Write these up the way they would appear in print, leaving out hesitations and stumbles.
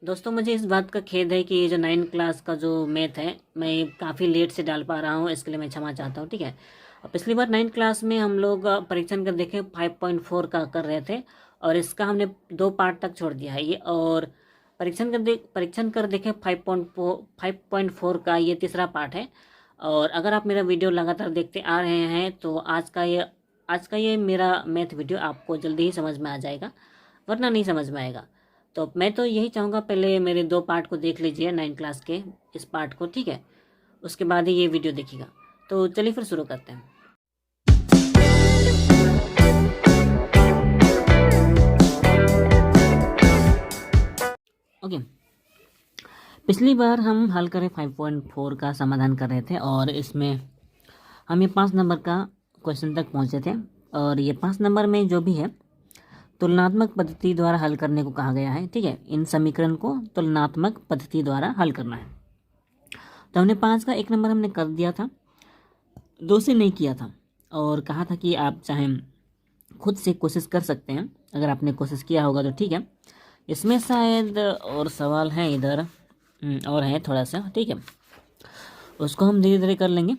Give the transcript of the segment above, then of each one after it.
दोस्तों मुझे इस बात का खेद है कि ये जो 9 क्लास का जो मैथ है मैं काफ़ी लेट से डाल पा रहा हूँ, इसके लिए मैं क्षमा चाहता हूँ। ठीक है। और पिछली बार 9 क्लास में हम लोग परीक्षण कर देखे 5.4 का कर रहे थे और इसका हमने 2 पार्ट तक छोड़ दिया है ये। और परीक्षण कर देखे 5.4 का ये तीसरा पार्ट है। और अगर आप मेरा वीडियो लगातार देखते आ रहे हैं तो आज का ये मेरा मैथ वीडियो आपको जल्दी ही समझ में आ जाएगा, वरना नहीं समझ में आएगा। तो मैं तो यही चाहूँगा, पहले मेरे 2 पार्ट को देख लीजिए 9 क्लास के इस पार्ट को, ठीक है। उसके बाद ही ये वीडियो देखिएगा। तो चलिए फिर शुरू करते हैं। ओके, पिछली बार हम हल करें 5.4 का समाधान कर रहे थे और इसमें हम ये 5 नंबर का क्वेश्चन तक पहुँचे थे। और ये 5 नंबर में जो भी है तुलनात्मक पद्धति द्वारा हल करने को कहा गया है, ठीक है। इन समीकरण को तुलनात्मक पद्धति द्वारा हल करना है। तो हमने 5 का 1 नंबर हमने कर दिया था, 2 से नहीं किया था और कहा था कि आप चाहें खुद से कोशिश कर सकते हैं। अगर आपने कोशिश किया होगा तो ठीक है। इसमें शायद और सवाल है इधर और है थोड़ा सा, ठीक है। उसको हम धीरे धीरे कर लेंगे।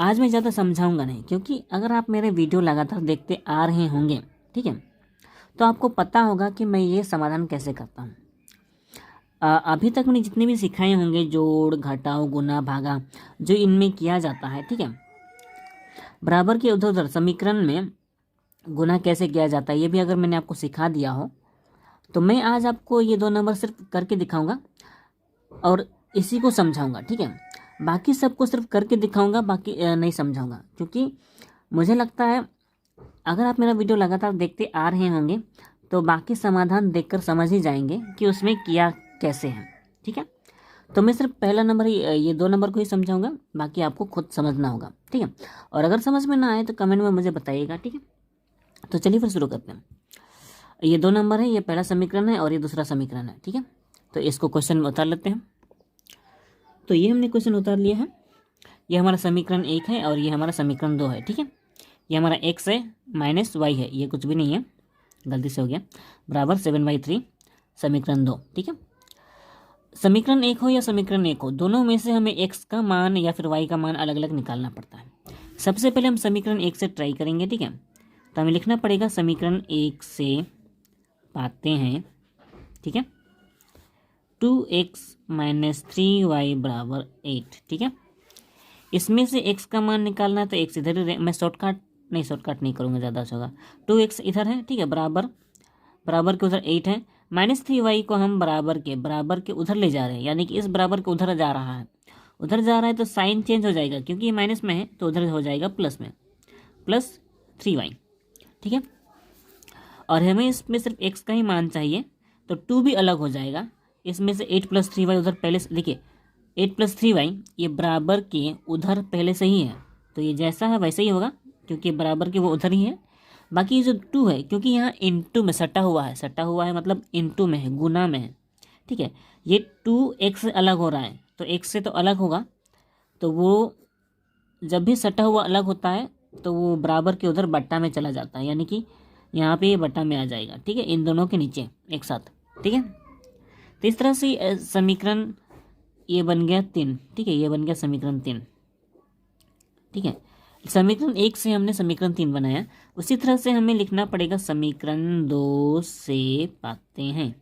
आज मैं ज़्यादा समझाऊंगा नहीं, क्योंकि अगर आप मेरे वीडियो लगातार देखते आ रहे होंगे, ठीक है, तो आपको पता होगा कि मैं ये समाधान कैसे करता हूँ। अभी तक मैंने जितने भी सिखाए होंगे, जोड़ घटाओ गुना भागा, जो इनमें किया जाता है, ठीक है। बराबर के उधर उधर समीकरण में गुना कैसे किया जाता है ये भी अगर मैंने आपको सिखा दिया हो, तो मैं आज आपको ये 2 नंबर सिर्फ करके दिखाऊंगा और इसी को समझाऊंगा, ठीक है। बाकी सबको सिर्फ करके दिखाऊंगा, बाकी नहीं समझाऊंगा, क्योंकि मुझे लगता है अगर आप मेरा वीडियो लगातार देखते आ रहे होंगे तो बाकी समाधान देखकर समझ ही जाएंगे कि उसमें किया कैसे है, ठीक है। तो मैं सिर्फ पहला नंबर ही, ये 2 नंबर को ही समझाऊंगा, बाकी आपको खुद समझना होगा, ठीक है। और अगर समझ में ना आए तो कमेंट में मुझे बताइएगा, ठीक है। तो चलिए फिर शुरू करते हैं। ये 2 नंबर है, ये पहला समीकरण है और ये दूसरा समीकरण है, ठीक है। तो इसको क्वेश्चन में उतार लेते हैं। तो ये हमने क्वेश्चन उतार लिया है। ये हमारा समीकरण 1 है और ये हमारा समीकरण 2 है, ठीक है। ये हमारा x है माइनस y है, ये कुछ भी नहीं है, गलती से हो गया, बराबर 7/3 समीकरण 2, ठीक है। समीकरण 1 हो या समीकरण 1 हो, दोनों में से हमें x का मान या फिर y का मान अलग अलग निकालना पड़ता है। सबसे पहले हम समीकरण 1 से ट्राई करेंगे, ठीक है। तो हमें लिखना पड़ेगा समीकरण 1 से पाते हैं, ठीक है, 2x - 3y बराबर 8, ठीक है। इसमें से x का मान निकालना है तो x इधर ही, मैं शॉर्टकट नहीं करूँगा, ज़्यादा अच्छा होगा। 2x इधर है, ठीक है, बराबर के उधर 8 है, -3y को हम बराबर के उधर ले जा रहे हैं, यानी कि इस बराबर के उधर जा रहा है। उधर जा रहा है तो साइन चेंज हो जाएगा, क्योंकि ये माइनस में है तो उधर हो जाएगा प्लस में, +3y, ठीक है। और हमें इसमें सिर्फ x का ही मान चाहिए, तो 2 भी अलग हो जाएगा। इसमें से 8 + 3y उधर पहले से, देखिए 8 + 3y ये बराबर के उधर पहले से ही है, तो ये जैसा है वैसे ही होगा, क्योंकि बराबर के वो उधर ही है। बाकी ये जो 2 है, क्योंकि यहाँ इनटू में सटा हुआ है, मतलब इनटू में है, गुना में है, ठीक है। ये 2x से अलग हो रहा है तो x से तो अलग होगा, तो वो जब भी सटा हुआ अलग होता है तो वो बराबर के उधर बट्टा में चला जाता है, यानी कि यहाँ पे ये बट्टा में आ जाएगा, ठीक है, इन दोनों के नीचे एक साथ, ठीक है। तो इस तरह से समीकरण ये बन गया 3, ठीक है, ये बन गया समीकरण 3, ठीक है। समीकरण 1 से हमने समीकरण 3 बनाया, उसी तरह से हमें लिखना पड़ेगा समीकरण 2 से पाते हैं,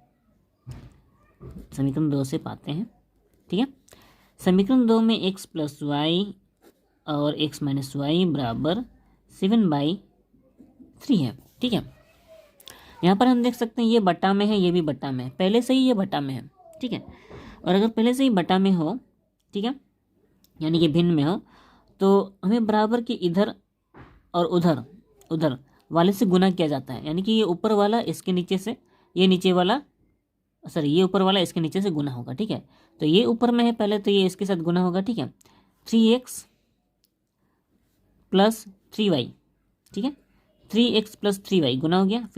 ठीक है। समीकरण 2 में x + y और x - y बराबर 7/3 है, ठीक है। यहाँ पर हम देख सकते हैं ये बट्टा में है, ये भी बट्टा में है, पहले से ही ये बट्टा में है, ठीक है। और अगर पहले से ही बट्टा में हो, ठीक है, यानी कि भिन्न में हो, तो हमें बराबर के इधर और उधर वाले से गुना किया जाता है, यानी कि ये ऊपर वाला इसके नीचे से, ये ऊपर वाला इसके नीचे से गुना होगा, ठीक है। तो ये ऊपर में है पहले, तो ये इसके साथ गुना होगा, ठीक है, 3x + 3y, ठीक है, 3x + 3y गुना हो गया।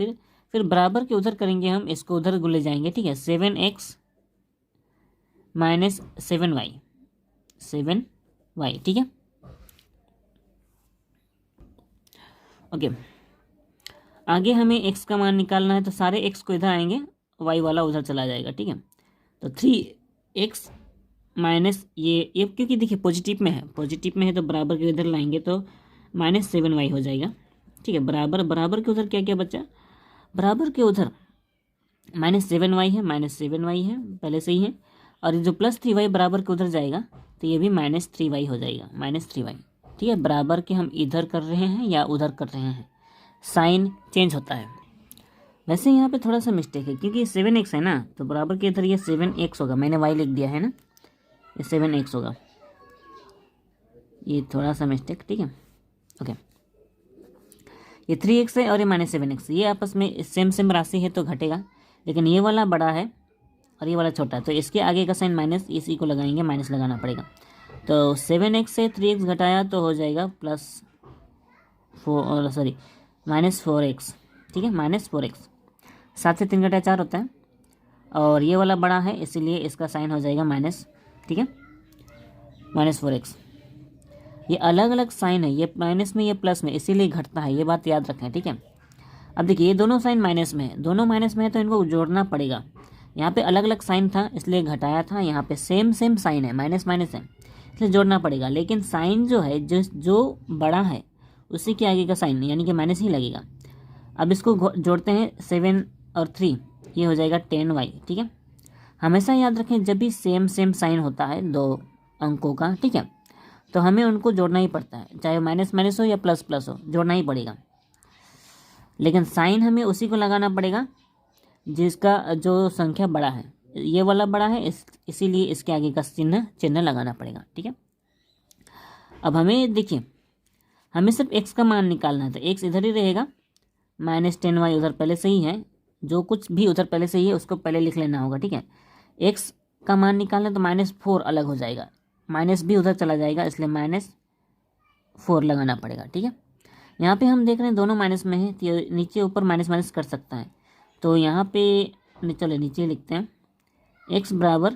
फिर बराबर के उधर करेंगे हम, इसको उधर ले जाएंगे, ठीक है, 7x - 7y, ठीक है, ओके। आगे हमें x का मान निकालना है, तो सारे x को इधर आएंगे वाई वाला उधर चला जाएगा, ठीक है। तो 3x माइनस ये क्योंकि देखिए पॉजिटिव में है तो बराबर के उधर लाएंगे तो -7y हो जाएगा, ठीक है। बराबर के उधर क्या क्या बचा, बराबर के उधर -7y है पहले से ही है, और जो +3y बराबर के उधर जाएगा तो ये भी -3y हो जाएगा, -3y, ठीक है। बराबर के हम इधर कर रहे हैं या उधर कर रहे हैं, साइन चेंज होता है। वैसे यहाँ पे थोड़ा सा मिस्टेक है क्योंकि 7x है ना, तो बराबर के इधर ये 7x होगा, मैंने y लिख दिया है ना, ये 7x होगा, ये थोड़ा सा मिस्टेक, ठीक है। ओके, ये 3x है और ये -7x, ये आपस में सेम राशि है तो घटेगा, लेकिन ये वाला बड़ा है और ये वाला छोटा है, तो इसके आगे का साइन माइनस, इसी को लगाएंगे, माइनस लगाना पड़ेगा। तो 7x से 3x घटाया तो हो जाएगा -4x, ठीक है, -4x। 7 से 3 घटाया 4 होता है, और ये वाला बड़ा है इसीलिए इसका साइन हो जाएगा माइनस, ठीक है, -4x। ये अलग अलग साइन है, ये माइनस में ये प्लस में, इसीलिए घटता है, ये बात याद रखें, ठीक है। अब देखिए ये दोनों साइन माइनस में है, दोनों माइनस में है तो इनको जोड़ना पड़ेगा। यहाँ पे अलग अलग साइन था इसलिए घटाया था, यहाँ पे सेम साइन है, माइनस है इसलिए जोड़ना पड़ेगा। लेकिन साइन जो है जो बड़ा है उसी के आगे का साइन यानी कि माइनस ही लगेगा। अब इसको जोड़ते हैं, 7 और 3, ये हो जाएगा 10y, ठीक है। हमेशा याद रखें जब भी सेम साइन होता है दो अंकों का, ठीक है, तो हमें उनको जोड़ना ही पड़ता है, चाहे माइनस हो या प्लस हो, जोड़ना ही पड़ेगा। लेकिन साइन हमें उसी को लगाना पड़ेगा जिसका जो संख्या बड़ा है, ये वाला बड़ा है इसीलिए इसके आगे का चिन्ह लगाना पड़ेगा, ठीक है। अब हमें देखिए, हमें सिर्फ x का मान निकालना है, तो x इधर ही रहेगा, -10y उधर पहले से ही है, जो कुछ भी उधर पहले से ही है उसको पहले लिख लेना होगा, ठीक है। x का मान निकालना है तो -4 अलग हो जाएगा, माइनस भी उधर चला जाएगा इसलिए -4 लगाना पड़ेगा, ठीक है। यहाँ पे हम देख रहे हैं दोनों माइनस में है, तो नीचे ऊपर माइनस कर सकता है, तो यहाँ पे चलो नीचे लिखते हैं, x बराबर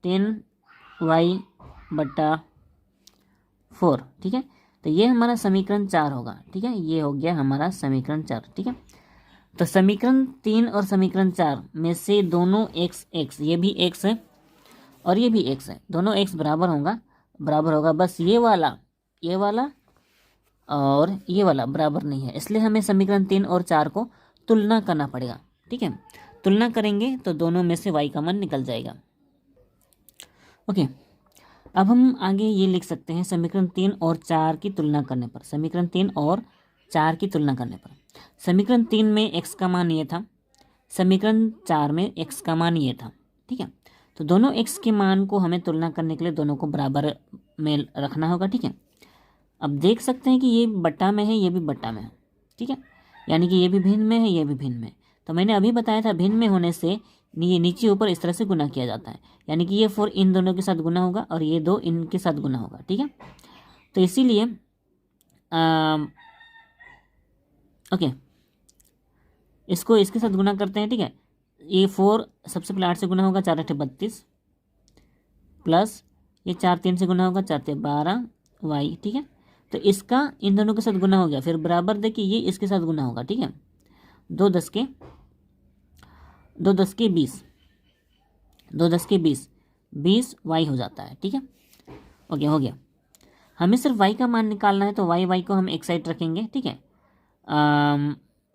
10y/4, ठीक है। तो ये हमारा समीकरण 4 होगा, ठीक है, ये हो गया हमारा समीकरण 4, ठीक है। तो समीकरण 3 और समीकरण 4 में से दोनों x, ये भी x है और ये भी x है, दोनों x बराबर होगा, बस ये वाला और ये वाला बराबर नहीं है, इसलिए हमें समीकरण 3 और 4 को तुलना करना पड़ेगा, ठीक है। तुलना करेंगे तो दोनों में से y का मान निकल जाएगा। ओके, अब हम आगे ये लिख सकते हैं, समीकरण 3 और 4 की तुलना करने पर, समीकरण 3 और 4 की तुलना करने पर, समीकरण 3 में x का मान ये था, समीकरण 4 में x का मान ये था, ठीक है। तो दोनों x के मान को हमें तुलना करने के लिए दोनों को बराबर में रखना होगा, ठीक है। अब देख सकते हैं कि ये बट्टा में है, ये भी बट्टा में है, ठीक है, यानी कि ये भी भिन्न में है, ये भी भिन्न में है। तो मैंने अभी बताया था भिन्न में होने से ये नीचे ऊपर इस तरह से गुना किया जाता है, यानी कि ये 4 इन दोनों के साथ गुना होगा और ये 2 इनके साथ गुना होगा, ठीक है। तो इसीलिए ओके, इसको इसके साथ गुना करते हैं, ठीक है। ये 4 सबसे पहले 8 से गुना होगा, 4 8 32, प्लस ये 4 3 से गुना होगा, 4 3 12 y, ठीक है। तो इसका इन दोनों के साथ गुना हो गया, फिर बराबर देखिए ये इसके साथ गुना होगा, ठीक है। 2 10 के 20, 20 y हो जाता है, ठीक है। ओके, हो गया। हमें सिर्फ y का मान निकालना है तो y को हम एक साइड रखेंगे, ठीक है।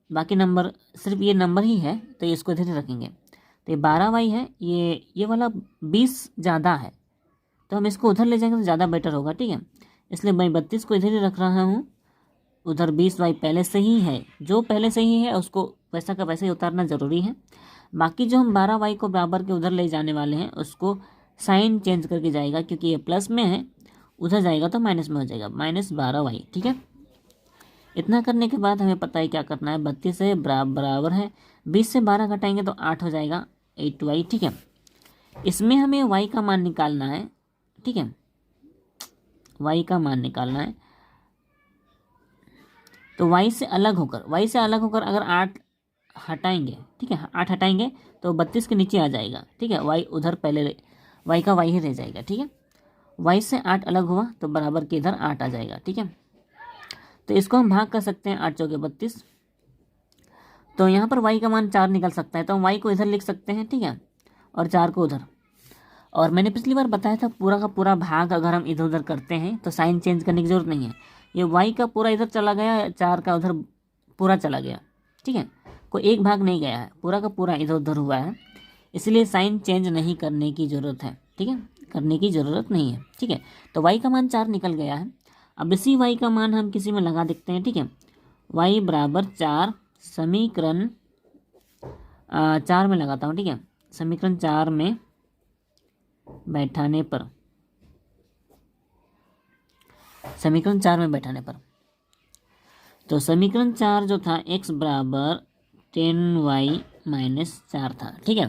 बाकी नंबर सिर्फ ये नंबर ही है तो इसको इधर रखेंगे, तो ये 12y है, ये वाला 20 ज़्यादा है तो हम इसको उधर ले जाएंगे तो ज़्यादा बेटर होगा, ठीक है। इसलिए मैं 32 को इधर ही रख रहा हूँ, उधर 20y पहले से ही है, जो पहले से ही है उसको वैसा का वैसे ही उतारना ज़रूरी है। बाकी जो हम 12y को बराबर के उधर ले जाने वाले हैं उसको साइन चेंज करके जाएगा, क्योंकि ये प्लस में है, उधर जाएगा तो माइनस में हो जाएगा, -12y, ठीक है। इतना करने के बाद हमें पता है क्या करना है, 32 से बराबर है, 20 से 12 घटाएंगे तो 8 हो जाएगा, 8y, ठीक है। इसमें हमें y का मान निकालना है, ठीक है, y का मान निकालना है। तो y से अलग होकर अगर 8 हटाएंगे, ठीक है, 8 हटाएंगे तो 32 के नीचे आ जाएगा, ठीक है। y उधर पहले y का y ही रह जाएगा, ठीक है। y से 8 अलग हुआ तो बराबर के इधर 8 आ जाएगा, ठीक है। तो इसको हम भाग कर सकते हैं, 8 चौके 32, तो यहाँ पर y का मान 4 निकल सकता है, तो हम y को इधर लिख सकते हैं, ठीक है, और 4 को उधर। और मैंने पिछली बार बताया था पूरा का पूरा भाग अगर हम इधर उधर करते हैं तो साइन चेंज करने की ज़रूरत नहीं है। ये y का पूरा इधर चला गया, 4 का उधर पूरा चला गया, ठीक है, कोई एक भाग नहीं गया है, पूरा का पूरा इधर उधर हुआ है, इसलिए साइन चेंज नहीं करने की ज़रूरत है, ठीक है, करने की ज़रूरत नहीं है, ठीक है। तो y का मान 4 निकल गया है। अब इसी y का मान हम किसी में लगा देखते हैं, ठीक है। y बराबर 4 समीकरण 4 में लगाता हूँ, ठीक है, समीकरण 4 में बैठाने पर, समीकरण 4 में बैठाने पर, तो समीकरण 4 जो था x बराबर 10y माइनस 4 था, ठीक है।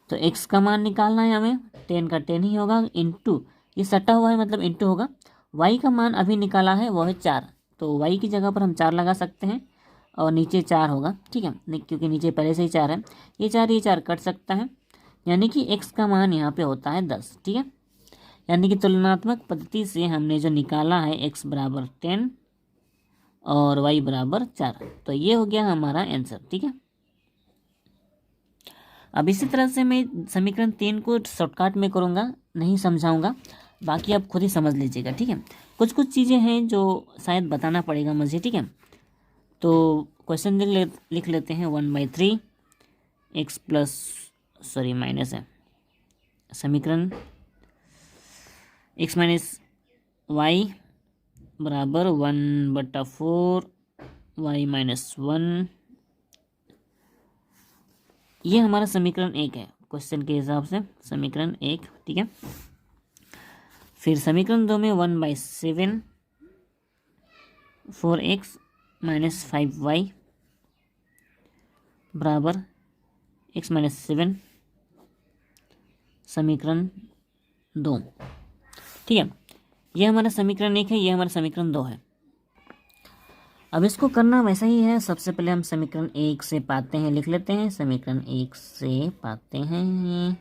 तो x का मान निकालना है हमें, 10 का 10 ही होगा, इंटू ये सटा हुआ है मतलब इंटू होगा, y का मान अभी निकाला है वो है 4, तो y की जगह पर हम 4 लगा सकते हैं और नीचे 4 होगा, ठीक है, क्योंकि नीचे पहले से ही 4 है, ये 4 कट सकता है, यानी कि x का मान यहाँ पे होता है 10, ठीक है। यानी कि तुलनात्मक पद्धति से हमने जो निकाला है x बराबर 10 और y बराबर 4, तो ये हो गया हमारा आंसर, ठीक है। अब इसी तरह से मैं समीकरण 3 को शॉर्टकट में करूँगा, नहीं समझाऊंगा, बाकी आप खुद ही समझ लीजिएगा, ठीक है। कुछ कुछ चीज़ें हैं जो शायद बताना पड़ेगा मुझे, ठीक है। तो क्वेश्चन लिख लेते हैं 1/3 x प्लस माइनस है, समीकरण x माइनस वाई बराबर 1/4 y माइनस 1, ये हमारा समीकरण 1 है क्वेश्चन के हिसाब से, समीकरण 1, ठीक है। फिर समीकरण 2 में 1/7 4x माइनस 5y बराबर x माइनस 7, समीकरण 2, ठीक है। ये हमारा समीकरण 1 है, ये हमारा समीकरण 2 है। अब इसको करना वैसा ही है, सबसे पहले हम समीकरण 1 से पाते हैं लिख लेते हैं, समीकरण 1 से पाते हैं।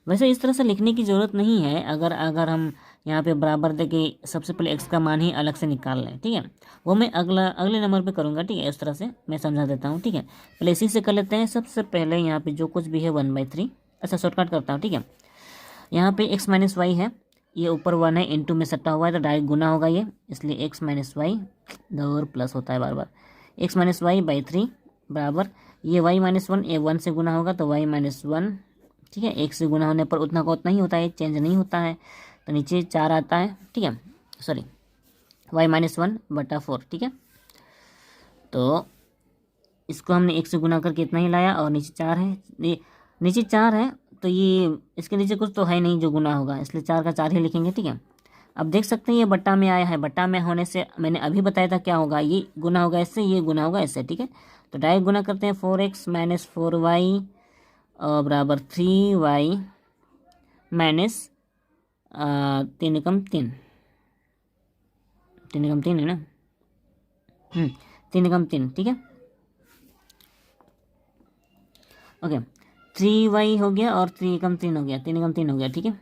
वैसे इस तरह से लिखने की ज़रूरत नहीं है, अगर हम यहाँ पे बराबर दे के सबसे पहले x का मान ही अलग से निकाल लें, ठीक है, वो मैं अगले नंबर पे करूँगा, ठीक है। इस तरह से मैं समझा देता हूँ, ठीक है। पहले इसी से कर लेते हैं। सबसे पहले यहाँ पे जो कुछ भी है 1/3, अच्छा शॉर्टकट करता हूँ, ठीक है। यहाँ पे x माइनस वाई है, ये ऊपर 1 है, इंटू में सट्टा हुआ है तो डायरेक्ट गुना होगा ये, इसलिए x माइनस वाई और प्लस होता है बार बार, x माइनस वाई बाई 3 बराबर ये y माइनस 1, ये 1 से गुना होगा तो y माइनस 1, ठीक है। 1 से गुना होने पर उतना का उतना ही होता है, चेंज नहीं होता है, तो नीचे 4 आता है, ठीक है, सॉरी y माइनस 1/4, ठीक है। तो इसको हमने 1 से गुना करके इतना ही लाया और नीचे 4 है, ये नीचे 4 है तो ये इसके नीचे कुछ तो है नहीं जो गुना होगा, इसलिए 4 का 4 ही लिखेंगे, ठीक है। अब देख सकते हैं ये बट्टा में आया है, बट्टा में होने से मैंने अभी बताया था क्या होगा, ये गुना होगा इससे, ये गुना होगा इससे, ठीक है। तो डायरेक्ट गुना करते हैं, 4x माइनस 4y बराबर 3y माइनस 3 एकम 3, 3 एकम 3 है ना, 3 एकम 3, ठीक है, ओके। 3y हो गया और 3 एकम 3 हो गया, 3 एकम 3 हो गया, ठीक है।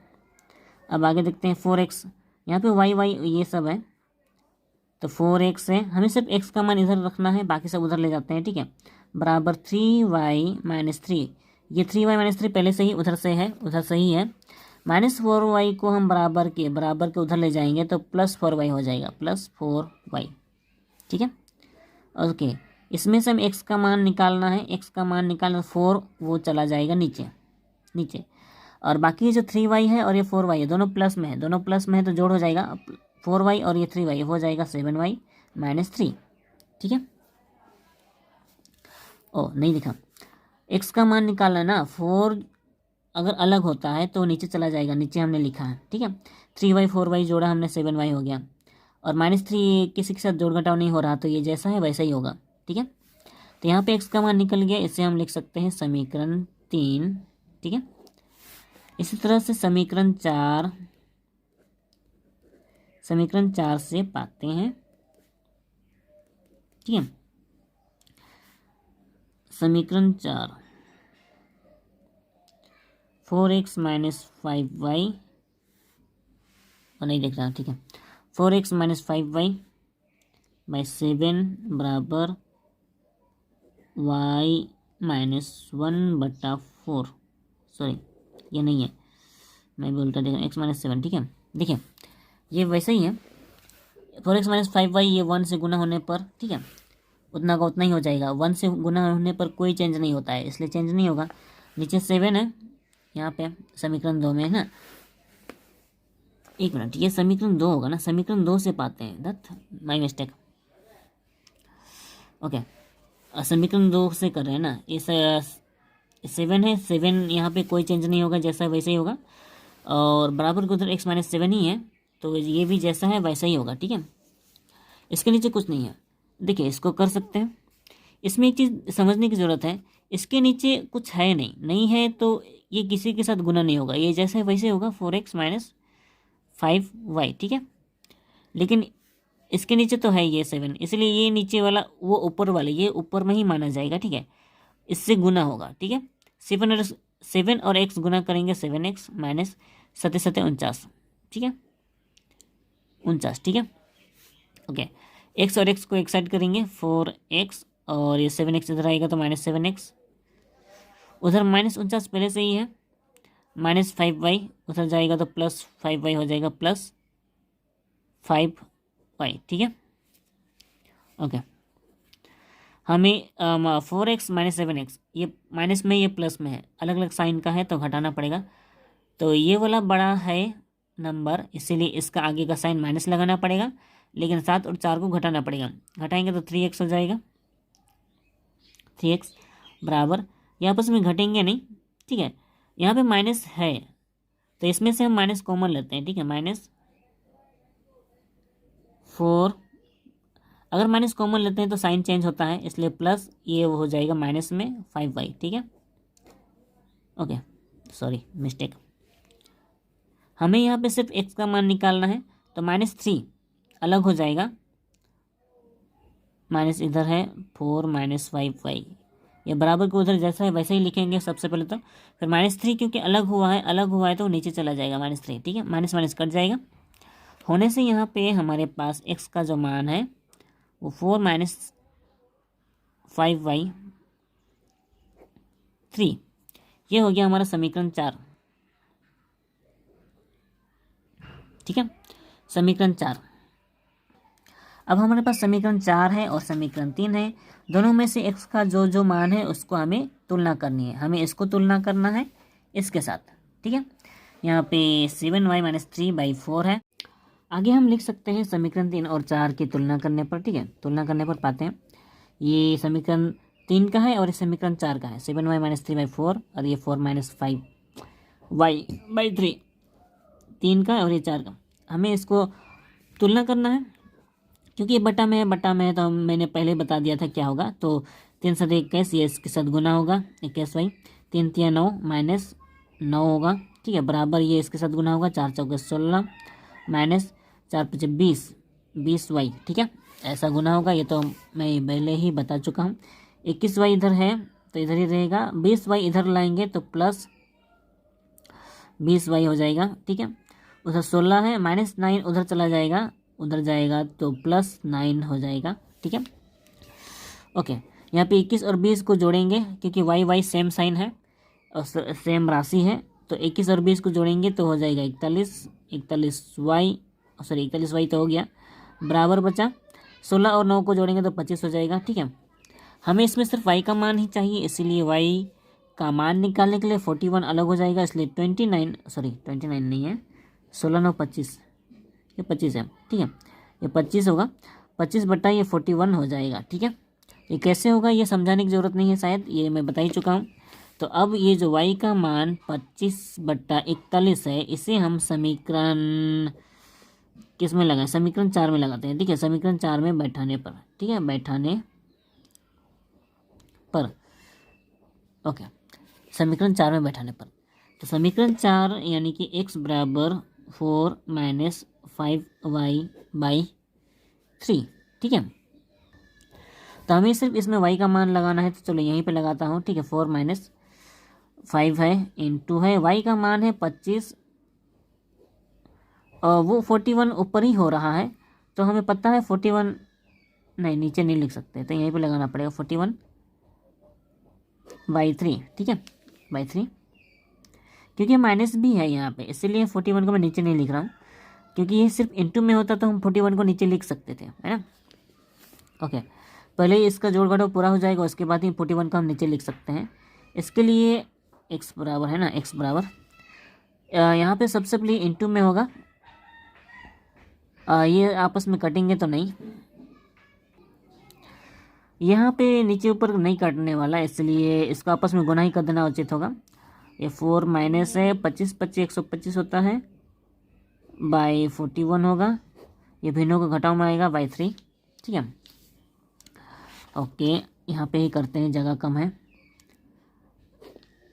अब आगे देखते हैं 4x, यहाँ पे y ये सब है, तो 4x है, हमें सिर्फ x का मान इधर रखना है, बाकी सब उधर ले जाते हैं, ठीक है, बराबर 3y माइनस 3, ये 3y माइनस 3 पहले से ही उधर से है, उधर से ही है, माइनस 4y को हम बराबर के उधर ले जाएंगे तो प्लस 4y हो जाएगा, प्लस 4y, ठीक है, ओके। इसमें से हम x का मान निकालना है, x का मान निकालना 4, वो चला जाएगा नीचे नीचे, और बाकी जो 3y है और ये 4y है, दोनों प्लस में है, दोनों प्लस में है तो जोड़ हो जाएगा, 4y और ये 3y हो जाएगा 7y माइनस 3, ठीक है। ओ नहीं लिखा, x का मान निकालना है ना, 4 अगर अलग होता है तो नीचे चला जाएगा, नीचे हमने लिखा है, ठीक है। 3y 4y जोड़ा हमने 7y हो गया, और माइनस 3 किसी के साथ जोड़ घटाव नहीं हो रहा, तो ये जैसा है वैसा ही होगा, ठीक है। तो यहाँ पे x का मान निकल गया, इसे हम लिख सकते हैं समीकरण 3, ठीक है। इसी तरह से समीकरण 4 से पाते हैं, ठीक है। समीकरण 4 4x माइनस 5y, और नहीं देख रहा, ठीक है, 4x माइनस 5y बाई 7 बराबर y-1/4। सॉरी, ये नहीं है, मैं भी उल्टा देखा, x-7। ठीक है, देखिए ये वैसे ही है, 4x-5y ये 1 से गुना होने पर, ठीक है, उतना का उतना ही हो जाएगा। 1 से गुना होने पर कोई चेंज नहीं होता है, इसलिए चेंज नहीं होगा। नीचे 7 है यहाँ पे समीकरण 2 में, है ना। एक मिनट, ये समीकरण 2 होगा ना, समीकरण 2 से पाते हैं, दैट माई मिस्टेक। ओके, समीकरण 2 से कर रहे हैं ना। इस 7 है, 7 यहाँ पे कोई चेंज नहीं होगा, जैसा वैसे ही होगा, और बराबर को उधर x-7 ही है, तो ये भी जैसा है वैसा ही होगा। ठीक है, इसके नीचे कुछ नहीं है। देखिए इसको कर सकते हैं। इसमें एक चीज़ समझने की ज़रूरत है, इसके नीचे कुछ है नहीं है, तो ये किसी के साथ गुना नहीं होगा, ये जैसे वैसे होगा 4x-5y। ठीक है, लेकिन इसके नीचे तो है ये 7, इसलिए ये नीचे वाला वो ऊपर वाले ये ऊपर में ही माना जाएगा। ठीक है, इससे गुना होगा। ठीक है, 7 और x गुना करेंगे, 7x माइनस 7 7 49। ठीक है, 49। ठीक है, ओके, x और x को एक साइड करेंगे, 4x, और ये 7x इधर आएगा तो -7x, उधर -49 पहले से ही है, -5y उधर जाएगा तो +5y हो जाएगा, +5y। ठीक है, ओके, हमें 4x -7x, ये माइनस में ये प्लस में है, अलग अलग साइन का है तो घटाना पड़ेगा। तो ये वाला बड़ा है नंबर, इसीलिए इसका आगे का साइन माइनस लगाना पड़ेगा, लेकिन 7 और 4 को घटाना पड़ेगा। घटाएंगे तो 3x हो जाएगा, 3x बराबर, ये आपस में घटेंगे नहीं। ठीक है, यहाँ पे माइनस है तो इसमें से हम माइनस कॉमन लेते हैं। ठीक है, -4, अगर माइनस कॉमन लेते हैं तो साइन चेंज होता है, इसलिए प्लस ये हो जाएगा माइनस में 5y। ठीक है, ओके, सॉरी मिस्टेक। हमें यहाँ पे सिर्फ x का मान निकालना है, तो -3 अलग हो जाएगा, माइनस इधर है 4 -5y, ये बराबर को उधर जैसा है वैसे ही लिखेंगे सबसे पहले तो, फिर -3 क्योंकि अलग हुआ है तो नीचे चला जाएगा -3। ठीक है, माइनस माइनस कट जाएगा, होने से यहाँ पे हमारे पास x का जो मान है वो 4 -5y 3, ये हो गया हमारा समीकरण 4। ठीक है, समीकरण 4। अब हमारे पास समीकरण 4 है और समीकरण 3 है, दोनों में से x का जो जो मान है उसको हमें तुलना करनी है, हमें इसको तुलना करना है इसके साथ। ठीक है, यहाँ पे 7y-3/4 है। आगे हम लिख सकते हैं समीकरण 3 और 4 की तुलना करने पर। ठीक है, तुलना करने पर पाते हैं ये समीकरण 3 का है और ये समीकरण 4 का है, 7y-3/4 और ये 4 -5y/3, 3 का और ये 4 का। हमें इसको तुलना करना है, क्योंकि ये बटा में है तो मैंने पहले बता दिया था क्या होगा। तो 3 7 21, ये इसके साथ गुना होगा 21y, 3 3 9 -9 होगा। ठीक है, बराबर ये इसके साथ गुना होगा, 4 4 16 माइनस 4 5 20y। ठीक है, ऐसा गुना होगा, ये तो मैं पहले ही बता चुका हूँ। 21y इधर है तो इधर ही रहेगा, 20y इधर लाएंगे तो +20y हो जाएगा। ठीक है, उधर 16 है, -9 उधर चला जाएगा, उधर जाएगा तो +9 हो जाएगा। ठीक है, ओके, यहाँ पे 21 और 20 को जोड़ेंगे, क्योंकि y सेम साइन है और सेम राशि है, तो 21 और 20 को जोड़ेंगे तो हो जाएगा 41y तो हो गया, बराबर बचा 16 और 9 को जोड़ेंगे तो 25 हो जाएगा। ठीक है, हमें इसमें सिर्फ y का मान ही चाहिए, इसीलिए y का मान निकालने के लिए 41 अलग हो जाएगा, इसलिए 29 नहीं है, 16 9 25, ये 25 है। ठीक है, ये 25 होगा, 25 बटा ये 41 हो जाएगा। ठीक है, ये कैसे होगा ये समझाने की ज़रूरत नहीं है, शायद ये मैं बता ही चुका हूँ। तो अब ये जो y का मान 25/41 है, इसे हम समीकरण किस में लगाएं, समीकरण 4 में लगाते हैं। ठीक है, समीकरण 4 में बैठाने पर, ठीक है, बैठाने पर, ओके, समीकरण 4 में बैठाने पर, तो समीकरण 4 यानी कि x बराबर 4 -5y/3। ठीक है, तो हमें सिर्फ इसमें y का मान लगाना है, तो चलो यहीं पे लगाता हूँ। ठीक है, 4 -5 है इंटू है, y का मान है 25 और वो 41 ऊपर ही हो रहा है, तो हमें पता है 41 नहीं, नीचे नहीं लिख सकते, तो यहीं पे लगाना पड़ेगा 41/3, ठीक है, बाई 3, क्योंकि माइनस भी है यहाँ पे, इसीलिए 41 को मैं नीचे नहीं लिख रहा हूँ, क्योंकि ये सिर्फ इनटू में होता तो हम 41 को नीचे लिख सकते थे, है ना। ओके, पहले इसका जोड़ घटाव पूरा हो जाएगा, उसके बाद ही 41 को हम नीचे लिख सकते हैं। इसके लिए x बराबर है ना, x बराबर यहाँ पे सबसे पहले इनटू में होगा, ये आपस में कटेंगे तो नहीं, यहाँ पे नीचे ऊपर नहीं काटने वाला, इसलिए इसको आपस में गुना ही कर देना उचित होगा। ये 4 माइनस है 25, 25 125 होता है, बाई 41 होगा, ये भिन्नों का घटाव में आएगा बाई 3, ठीक है। ओके, यहाँ पे ही करते हैं, जगह कम है,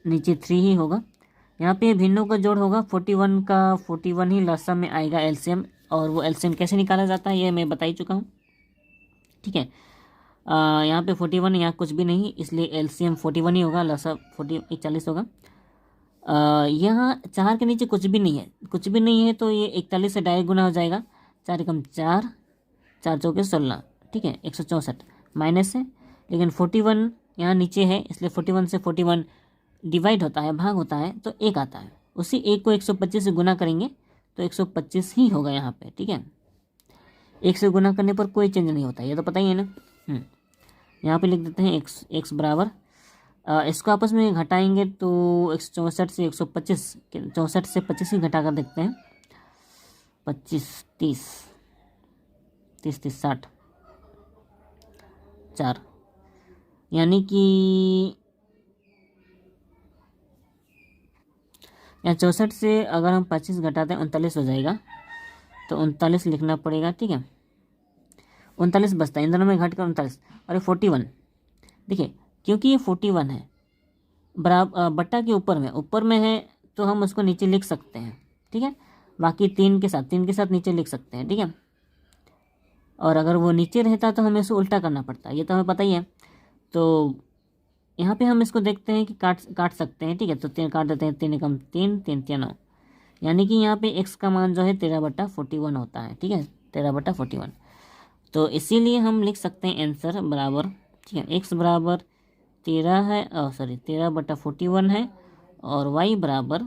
नीचे 3 ही होगा। यहाँ पे भिन्नों का जोड़ होगा 41 का, 41 ही लसम में आएगा एलसीएम, और वो एलसीएम कैसे निकाला जाता है ये मैं बता ही चुका हूँ, ठीक है। यहाँ पे 41, यहाँ कुछ भी नहीं, इसलिए एलसीएम 41 ही होगा, लसा 40 होगा। यहाँ 4 के नीचे कुछ भी नहीं है, कुछ भी नहीं है, तो ये 41 से डायरेक्ट गुना हो जाएगा, 4 एकम 4, 4 चौके 16, ठीक है, 164 माइनस है, लेकिन 41 यहाँ नीचे है, इसलिए 41 से 41 डिवाइड होता है, भाग होता है, तो 1 आता है, उसी 1 को 125 से गुना करेंगे तो 125 ही होगा यहाँ पे, ठीक है। 1 से गुना करने पर कोई चेंज नहीं होता, ये तो पता ही है ना। यहाँ पे लिख देते हैं x बराबर, इसको आपस में घटाएंगे तो 164 से 125, 64 से 25 ही घटा कर देखते हैं, 25 30 30 30 60 4, यानी कि यहाँ 64 से अगर हम 25 घटाते हैं 39 हो जाएगा, तो 39 लिखना पड़ेगा, ठीक है। 39 बचता है, इन दोनों में घट कर 39, और 41, देखिए क्योंकि ये 41 है बराबर बट्टा के ऊपर में है, तो हम उसको नीचे लिख सकते हैं, ठीक है। बाकी 3 के साथ नीचे लिख सकते हैं, ठीक है। और अगर वो नीचे रहता तो हमें इसको उल्टा करना पड़ता, ये तो हमें पता ही है। तो यहाँ पे हम इसको देखते हैं कि काट सकते हैं, ठीक है। तो 3 काट देते हैं, 3 एकम 3, 3 3 9, यानी कि यहाँ पे x का मान जो है 13/41 होता है, ठीक है, 13/41। तो इसीलिए हम लिख सकते हैं आंसर बराबर, ठीक है, x बराबर 13 है, 13/41 है, और y बराबर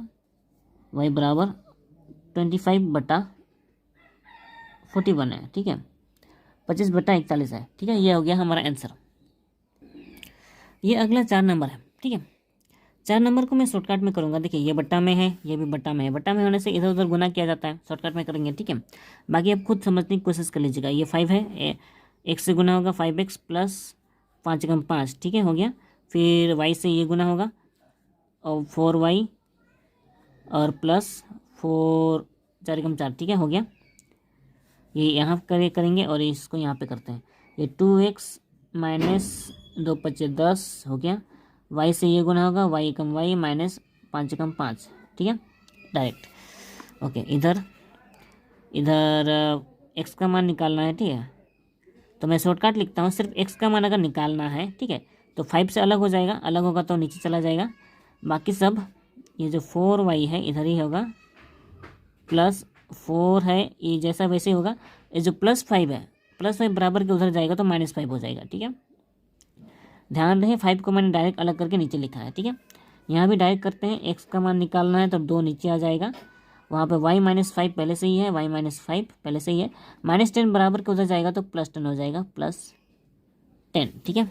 25/41 है, ठीक है, 25/41 है, ठीक है। ये हो गया हमारा आंसर। ये अगला 4 नंबर है, ठीक है। 4 नंबर को मैं शॉर्टकट में करूँगा, देखिए ये बट्टा में है, ये भी बट्टा में है, बट्टा में होने से इधर उधर गुना किया जाता है, शॉर्टकट में करेंगे, ठीक है। बाकी आप खुद समझने की कोशिश कर लीजिएगा। ये 5 है, x से गुना होगा 5x प्लस 5 एकम 5, ठीक है, हो गया। फिर y से ये गुना होगा, और 4y और प्लस 4 4 एकम 4, ठीक है, हो गया। ये यहाँ करेंगे और इसको यहाँ पे करते हैं, ये 2x माइनस 2 5 10 हो गया। y से ये गुना होगा, y एकम y माइनस 5 एकम 5, ठीक है, डायरेक्ट। ओके, इधर x का मान निकालना है, ठीक है। तो मैं शॉर्टकट लिखता हूँ, सिर्फ x का मान अगर निकालना है, ठीक है, तो 5 से अलग हो जाएगा, अलग होगा तो नीचे चला जाएगा। बाकी सब ये जो 4y है इधर ही होगा, प्लस 4 है ये जैसा वैसे ही होगा। ये जो +5 है, +5 बराबर के उधर जाएगा तो -5 हो जाएगा, ठीक है। ध्यान रहे 5 को मैंने डायरेक्ट अलग करके नीचे लिखा है, ठीक है। यहाँ भी डायरेक्ट करते हैं, x का मान निकालना है तो 2 नीचे आ जाएगा, वहाँ पे y-5 पहले से ही है, y-5 पहले से ही है, -10 बराबर के उधर जाएगा तो +10 हो जाएगा, +10, ठीक है।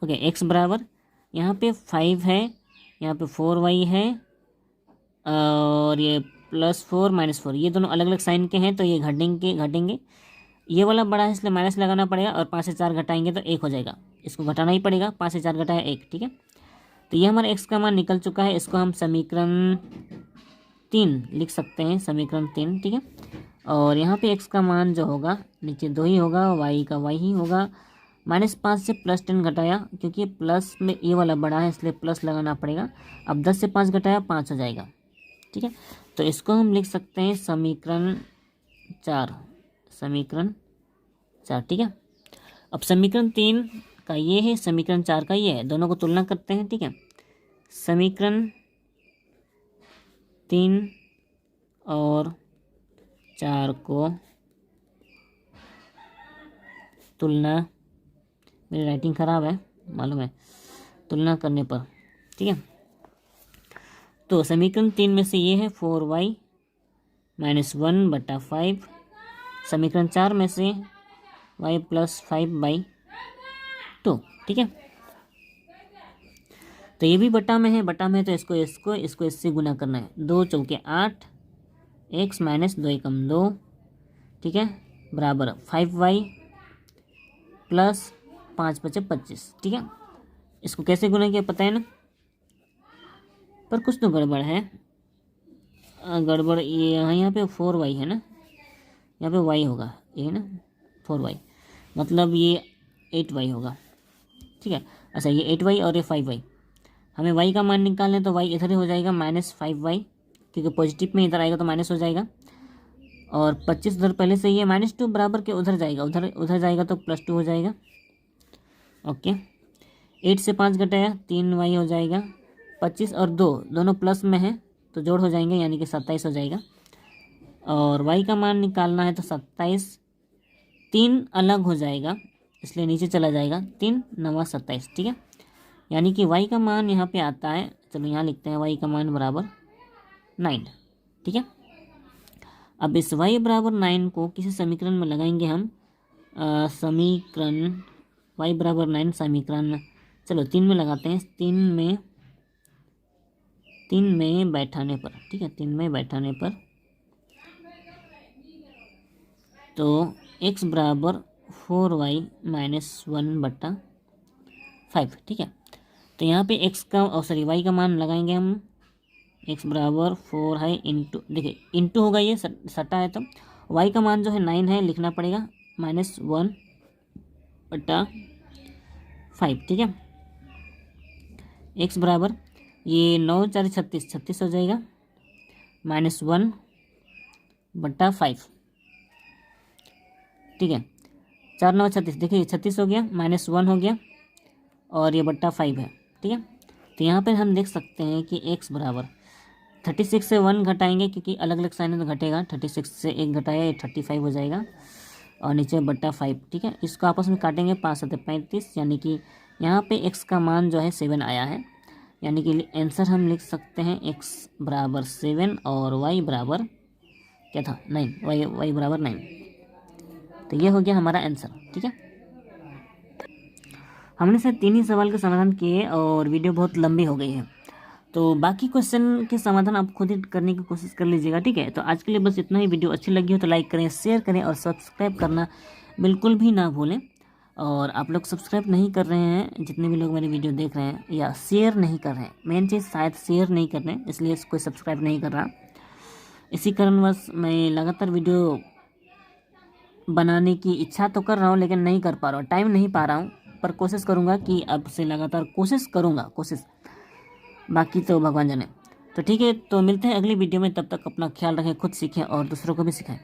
ओके, x बराबर यहाँ पे 5 है, यहाँ पे 4y है, और ये +4 -4 ये दोनों अलग अलग साइन के हैं, तो ये घटेंगे। ये वाला बड़ा है इसलिए माइनस लगाना पड़ेगा, और 5 से 4 घटाएंगे तो 1 हो जाएगा, इसको घटाना ही पड़ेगा, 5 से 4 घटाया 1, ठीक है। तो ये हमारा x का मान निकल चुका है, इसको हम समीकरण 3 लिख सकते हैं, समीकरण 3, ठीक है। और यहाँ पे x का मान जो होगा नीचे 2 ही होगा, y का y ही होगा। -5 से +10 घटाया, क्योंकि प्लस में ये वाला बड़ा है इसलिए प्लस लगाना पड़ेगा। अब 10 से 5 घटाया 5 हो जाएगा, ठीक है। तो इसको हम लिख सकते हैं समीकरण 4, ठीक है। अब समीकरण 3 का ये है, समीकरण 4 का ये है, दोनों को तुलना करते हैं, ठीक है। समीकरण 3 और 4 को तुलना, मेरी राइटिंग ख़राब है मालूम है, तुलना करने पर, ठीक है। तो समीकरण 3 में से ये है 4y - 1/5। समीकरण 4 में से y + 5/2, ठीक है। तो ये भी बटा में है तो इसको इससे गुना करना है। 2 चौके 8, x - 2 = 2, ठीक है, बराबर 5y + 5 × 5 = 25, ठीक है। इसको कैसे गुना किया पता है ना, पर कुछ तो गड़बड़ है। गड़बड़ ये यहाँ पे 4y है ना, यहाँ पे y होगा, ये है ना 4y, मतलब ये 8y होगा, ठीक है। अच्छा, ये 8y और ये 5y, हमें y का मान निकालना है तो y इधर ही हो जाएगा -5y, क्योंकि पॉजिटिव में इधर आएगा तो माइनस हो जाएगा। और 25 उधर पहले से ही है, -2 बराबर के उधर जाएगा, उधर जाएगा तो +2 हो जाएगा। ओके, 8 से 5 घटाया 3y हो जाएगा। 25 और 2 दोनों प्लस में है तो जोड़ हो जाएंगे, यानी कि 27 हो जाएगा। और y का मान निकालना है तो 27, 3 अलग हो जाएगा इसलिए नीचे चला जाएगा, 3 × 9 = 27, ठीक है। यानी कि y का मान यहाँ पे आता है, चलो यहाँ लिखते हैं y का मान बराबर 9, ठीक है। अब इस y बराबर 9 को किसी समीकरण में लगाएंगे हम, समीकरण y बराबर 9 समीकरण, चलो 3 में लगाते हैं, 3 में बैठाने पर, ठीक है, 3 में बैठाने पर तो x बराबर 4y - 1/5, ठीक है। तो यहाँ पे x का y का मान लगाएंगे हम, x बराबर 4 है इंटू, देखिए इंटू होगा, ये सटा है तो y का मान जो है 9 है, लिखना पड़ेगा -1/5, ठीक है। x बराबर ये 9 × 4 = 36 हो जाएगा, -1/5, ठीक है। 4 × 9 = 36, देखिए 36 हो गया, -1 हो गया और ये /5 है, ठीक है। तो यहाँ पर हम देख सकते हैं कि x बराबर 36 से 1 घटाएंगे, क्योंकि अलग अलग साइन है तो घटेगा, 36 से 1 घटाया ये 35 हो जाएगा और नीचे /5, ठीक है। इसको आपस में काटेंगे, 5 × 7 = 35, यानी कि यहाँ पे x का मान जो है 7 आया है, यानी कि आंसर हम लिख सकते हैं x बराबर 7 और y बराबर क्या था 9, y बराबर 9। तो ये हो गया हमारा आंसर, ठीक है। हमने सिर्फ 3 ही सवाल के समाधान किए और वीडियो बहुत लंबी हो गई है, तो बाकी क्वेश्चन के समाधान आप खुद ही करने की कोशिश कर लीजिएगा, ठीक है। तो आज के लिए बस इतना ही। वीडियो अच्छी लगी हो तो लाइक करें, शेयर करें और सब्सक्राइब करना बिल्कुल भी ना भूलें। और आप लोग सब्सक्राइब नहीं कर रहे हैं, जितने भी लोग मेरी वीडियो देख रहे हैं, या शेयर नहीं कर रहे हैं, मेन चीज़ शायद शेयर नहीं कर रहे हैं, इसलिए कोई सब्सक्राइब नहीं कर रहा। इसी कारणवश मैं लगातार वीडियो बनाने की इच्छा तो कर रहा हूँ, लेकिन नहीं कर पा रहा हूँ, टाइम नहीं पा रहा हूँ, पर कोशिश करूँगा कि अब से लगातार कोशिश करूँगा, बाकी तो भगवान जाने। तो ठीक है, तो मिलते हैं अगली वीडियो में, तब तक अपना ख्याल रखें, खुद सीखें और दूसरों को भी सिखाएं।